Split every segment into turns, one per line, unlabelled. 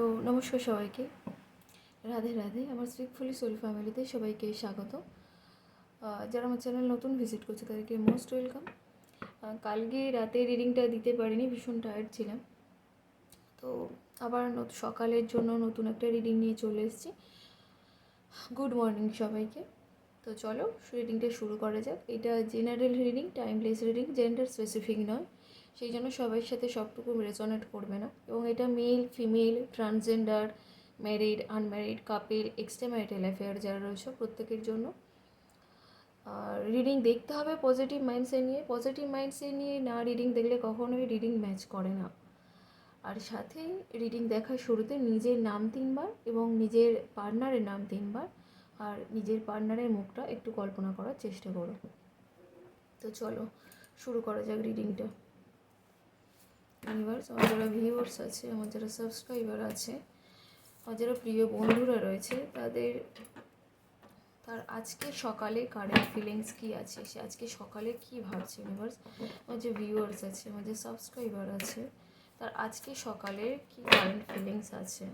তো নমস্কার সবাইকে, রাধে রাধে। আমার স্পিকফুলি সোল ফ্যামিলিতে সবাইকে স্বাগত। যারা আমার চ্যানেল নতুন ভিজিট করছে তাদেরকে মোস্ট ওয়েলকাম। কালকে রাতে রিডিংটা দিতে পারিনি, ভীষণ টায়ার্ড ছিলাম। তো আবার সকালের জন্য নতুন একটা রিডিং নিয়ে চলে এসেছি। গুড মর্নিং সবাইকে। তো চলো রিডিংটা শুরু করা যাক। এটা general reading, timeless reading, gender specific নয়, সেই জন্য সবার সাথে সবটুকু রেজোনেট করবে না। এবং এটা male, female, transgender, married, unmarried, couple, extra marital affair যারা রয়েছে প্রত্যেকের জন্য। আর রিডিং দেখতে হবে পজিটিভ মাইন্ডসেট নিয়ে। পজিটিভ মাইন্ডসেট নিয়ে না রিডিং দেখলে কখনোই রিডিং ম্যাচ করে না। আর সাথে রিডিং দেখার শুরুতে নিজের নাম 3বার এবং নিজের পার্টনারের নাম 3বার আর নিজের পার্টনারের মুখটা একটু কল্পনা করার চেষ্টা করো। তো চলো শুরু করা যাক রিডিংটা। ইউনিভার্স, আমার যারা ভিউয়ার্স আছে, আমার যারা সাবস্ক্রাইবার আছে, আমার যারা প্রিয় বন্ধুরা রয়েছে তার আজকে সকালে কারেন্ট ফিলিংস কী আছে, সে আজকে সকালে কী ভাবছে। ইউনিভার্স, আমার যে ভিউয়ার্স আছে, আমার যে সাবস্ক্রাইবার আছে, তার আজকে সকালে কী কারেন্ট ফিলিংস আছে।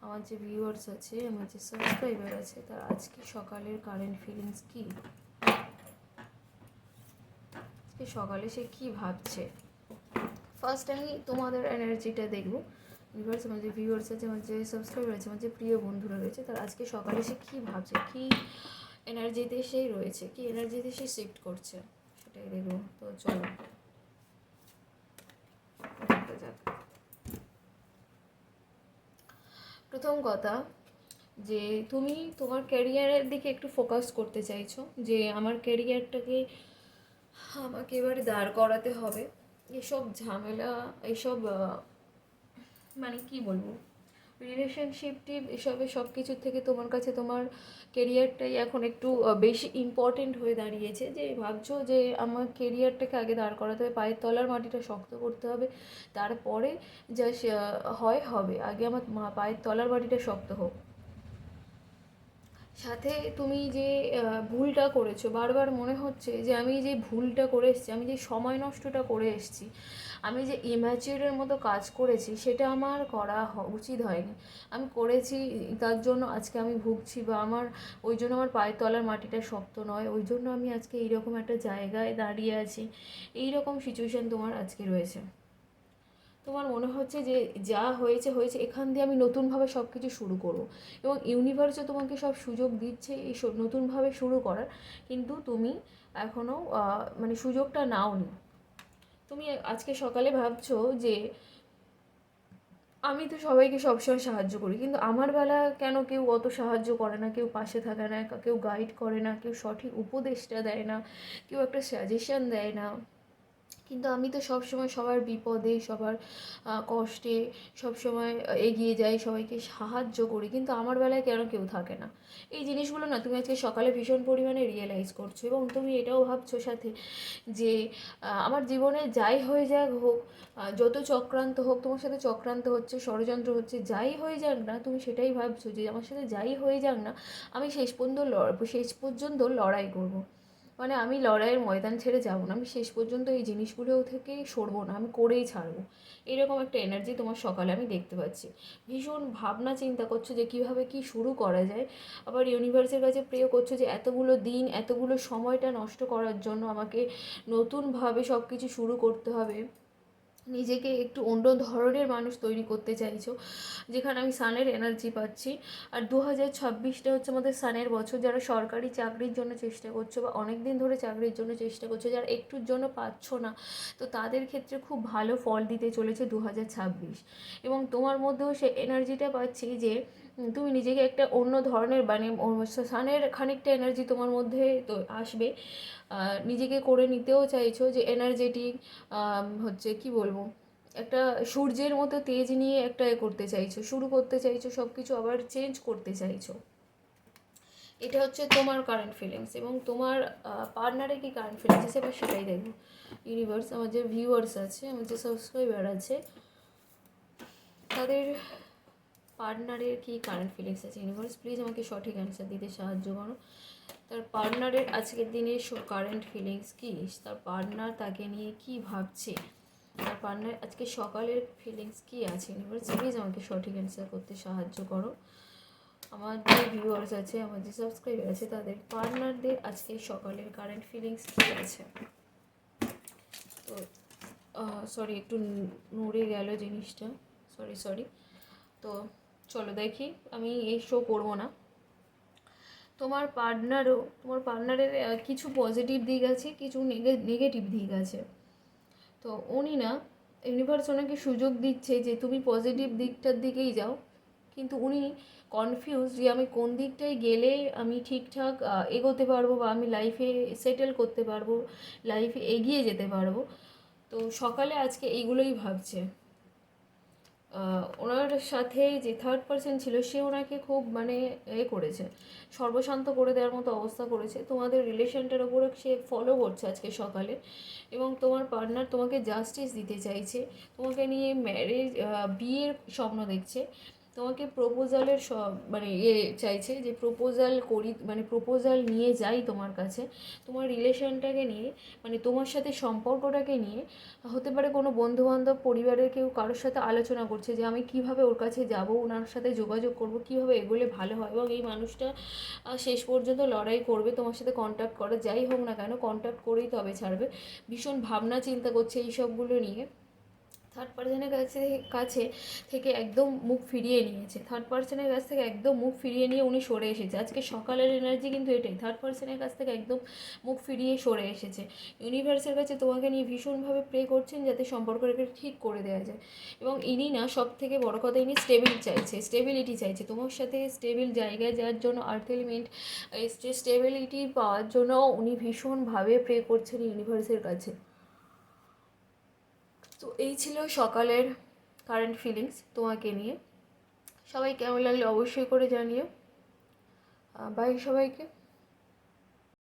আমার যে ভিউয়ার্স আছে, আমার যে সাবস্ক্রাইবার আছে, তার আজকে সকালের কারেন্ট ফিলিংস কী, আজকে সকালে সে কী ভাবছে। ফার্স্ট আমি তোমাদের এনার্জিটা দেখবো। ইউনিভার্স, আমার যে ভিউয়ার্স আছে, আমার যে সাবস্ক্রাইবার আছে, আমার যে প্রিয় বন্ধুরা রয়েছে, তার আজকে সকালে সে কী ভাবছে, কী এনার্জিতে সেই রয়েছে, কী এনার্জিতে সে শিফট করছে, সেটাই দেখবো। তো চলো দেখা যাক। প্রথম কথা, যে তুমি তোমার ক্যারিয়ারের দিকে একটু ফোকাস করতে চাইছো, যে আমার ক্যারিয়ারটাকে আমাকে এবারে দাঁড় করাতে হবে। এসব ঝামেলা, এসব মানে কি বলবো, রিলেশনশিপ টিপ এসবে সব কিছুর থেকে তোমার কাছে তোমার কেরিয়ারটাই এখন একটু বেশি ইম্পর্টেন্ট হয়ে দাঁড়িয়েছে। যে ভাবছো যে আমার কেরিয়ারটাকে আগে দাঁড় করাতে হবে, পায়ের তলার মাটিটা শক্ত করতে হবে, তারপরে যা হয় হবে, আগে আমার পায়ের তলার মাটিটা শক্ত হোক। সাথে তুমি যে ভুলটা করেছো, বারবার মনে হচ্ছে যে আমি যে ভুলটা করে এসেছি, আমি যে সময় নষ্টটা করে এসেছি, আমি যে ইম্যাচিউরের মতো কাজ করেছি, সেটা আমার করা উচিত হয়নি। আমি করেছি, তার জন্য আজকে আমি ভুগছি, বা আমার ওই জন্য আমার পায়ের তলার মাটিটা শক্ত নয়, ওই জন্য আমি আজকে এইরকম একটা জায়গায় দাঁড়িয়ে আছি। এইরকম সিচুয়েশান তোমার আজকে রয়েছে। তোমার মনে হচ্ছে যে যা হয়েছে হয়েছে, এখান দিয়ে আমি নতুনভাবে সব কিছু শুরু করব। এবং ইউনিভার্সও তোমাকে সব সুযোগ দিচ্ছে এই নতুনভাবে শুরু করার, কিন্তু তুমি এখনও মানে সুযোগটা নাওনি। তুমি আজকে সকালে ভাবছো যে আমি তো সবাইকে সবসময় সাহায্য করি, কিন্তু আমার বেলা কেন কেউ অত সাহায্য করে না, কেউ পাশে থাকে না, কেউ গাইড করে না, কেউ সঠিক উপদেশটা দেয় না, কেউ একটা সাজেশন দেয় না। কিন্তু আমি তো সবসময় সবার বিপদে, সবার কষ্টে সবসময় এগিয়ে যাই, সবাইকে সাহায্য করি, কিন্তু আমার বেলায় কেন কেউ থাকে না। এই জিনিসগুলো না তুমি আজকে সকালে ভীষণ পরিমাণে রিয়েলাইজ করছো। এবং তুমি এটাও ভাবছো সাথে যে আমার জীবনে যাই হয়ে যাক হোক, যত চক্রান্ত হোক, তোমার সাথে চক্রান্ত হচ্ছে, ষড়যন্ত্র হচ্ছে, যাই হয়ে যাক না, তুমি সেটাই ভাবছো যে আমার সাথে যাই হয়ে যাক না, আমি শেষ পর্যন্ত লড়াই করব। মানে আমি লড়াইয়ের ময়দান ছেড়ে যাবো না, আমি শেষ পর্যন্ত এই জিনিসগুলো থেকে সরবো না, আমি করেই ছাড়বো। এরকম একটা এনার্জি তোমার সকালে আমি দেখতে পাচ্ছি। ভীষণ ভাবনা চিন্তা করছো যে কীভাবে কী শুরু করা যায়। আবার ইউনিভার্সের কাছে প্রে করছো যে এতগুলো দিন, এতগুলো সময়টা নষ্ট করার জন্য আমাকে নতুনভাবে সব কিছু শুরু করতে হবে। নিজেকে একটু অন্য ধরনের মানুষ তৈরি করতে চাইছো, যেখানে আমি সানের এনার্জি পাচ্ছি। আর 2026টা হচ্ছে আমাদের সানের বছর। যারা সরকারি চাকরির জন্য চেষ্টা করছো, বা অনেক দিন ধরে চাকরির জন্য চেষ্টা করছো, যারা একটুর জন্য পাচ্ছ না, তো তাদের ক্ষেত্রে খুব ভালো ফল দিতে চলেছে 2026। এবং তোমার মধ্যেও সে এনার্জিটা পাচ্ছি যে তুমি নিজেকে একটা অন্য ধরনের, মানে সানের খানিকটা এনার্জি তোমার মধ্যে তো আসবে। নিজেকে করে নিতেও চাইছো যে এনার্জেটিক, হচ্ছে কি বলবো, একটা সূর্যের মতো তেজ নিয়ে একটা করতে চাইছো, শুরু করতে চাইছো, সব কিছু আবার চেঞ্জ করতে চাইছো। এটা হচ্ছে তোমার কারেন্ট ফিলিংস। এবং তোমার পার্টনারে কি কারেন্ট ফিলিংস আছে এবার সেটাই দেখবো। ইউনিভার্স, আমার যে ভিউয়ার্স আছে, আমার যে সাবস্ক্রাইবার আছে, তাদের পার্টনারের কি কারেন্ট ফিলিংস আছে। ইউনিভার্স প্লিজ আমাকে সঠিক অ্যান্সার দিতে সাহায্য করো। তার পার্টনারের আজকের দিনে কারেন্ট ফিলিংস কী, তার পার্টনার তাকে নিয়ে কি ভাবছে, তার তোমার পার্টনার আজকে সকালের ফিলিংস কী আছে ইউনিভার্স প্লিজ আমাকে সঠিক অ্যান্সার করতে সাহায্য করো। আমার যে ভিউয়ার্স আছে, আমার যে সাবস্ক্রাইবার আছে, তাদের পার্টনারদের আজকে সকালের কারেন্ট ফিলিংস কী আছে। তো সরি একটু নড়ে গেল জিনিসটা, সরি। তো চলো দেখি, আমি এই শো করবো না। তোমার পার্টনারের কিছু পজিটিভ দিক আছে, কিছু নেগেটিভ দিক আছে। তো উনি না, ইউনিভার্স ওনাকে সুযোগ দিচ্ছে যে তুমি পজিটিভ দিকটার দিকেই যাও, কিন্তু উনি কনফিউজ যে আমি কোন দিকটায় গেলে আমি ঠিকঠাক এগোতে পারবো বা আমি লাইফে সেটেল করতে পারবো, লাইফে এগিয়ে যেতে পারবো। তো সকালে আজকে এইগুলোই ভাবছে। ওনার সাথে যে থার্ড পার্সন ছিল সে ওনাকে খুব মানে করেছে, সর্বশান্ত করে দেওয়ার মতো অবস্থা করেছে। তোমাদের রিলেশনটার ওপরে সে ফলো করছে আজকে সকালে, এবং তোমার পার্টনার তোমাকে জাস্টিস দিতে চাইছে, তোমাকে নিয়ে বিয়ের স্বপ্ন দেখছে, তোমাকে প্রপোজালের মানে চাইছে যে প্রপোজাল করি, মানে প্রপোজাল নিয়ে যাই তোমার কাছে, তোমার রিলেশনটাকে নিয়ে, মানে তোমার সাথে সম্পর্কটাকে নিয়ে। হতে পারে কোনো বন্ধুবান্ধব, পরিবারের কেউ কারোর সাথে আলোচনা করছে যে আমি কিভাবে ওর কাছে যাব, ওনার সাথে যোগাযোগ করব, কিভাবে এগোলে ভালো হয়, এবং এই মানুষটা শেষ পর্যন্ত লড়াই করবে তোমার সাথে কন্ট্যাক্ট করে, যাই হোক না কেন কন্ট্যাক্ট করেই তবে ছাড়বে। ভীষণ ভাবনা চিন্তা করছে এই সবগুলো নিয়ে। থার্ড পার্সনের কাছে থেকে একদম মুখ ফিরিয়ে নিয়েছে, থার্ড পার্সনের কাছ থেকে একদম মুখ ফিরিয়ে নিয়ে উনি সরে এসেছে। আজকে সকালের এনার্জি কিন্তু এটাই, থার্ড পার্সনের কাছ থেকে একদম মুখ ফিরিয়ে সরে এসেছে। ইউনিভার্সের কাছে তোমাকে নিয়ে ভীষণভাবে প্রে করছেন যাতে সম্পর্কটাকে ঠিক করে দেওয়া যায়। এবং ইনি না, সব থেকে বড় কথা, ইনি স্টেবিলিটি চাইছে তোমার সাথে, স্টেবিল জায়গায় যাওয়ার জন্য, আর্থ এলিমেন্ট স্টেবিলিটি পাওয়ার জন্য উনি ভীষণভাবে প্রে করছেন ইউনিভার্সের কাছে। তো এই ছিল সকালের কারেন্ট ফিলিংস তোমাকে নিয়ে। সবাই কেমন লাগলে অবশ্যই করে জানিও। বাই সবাইকে।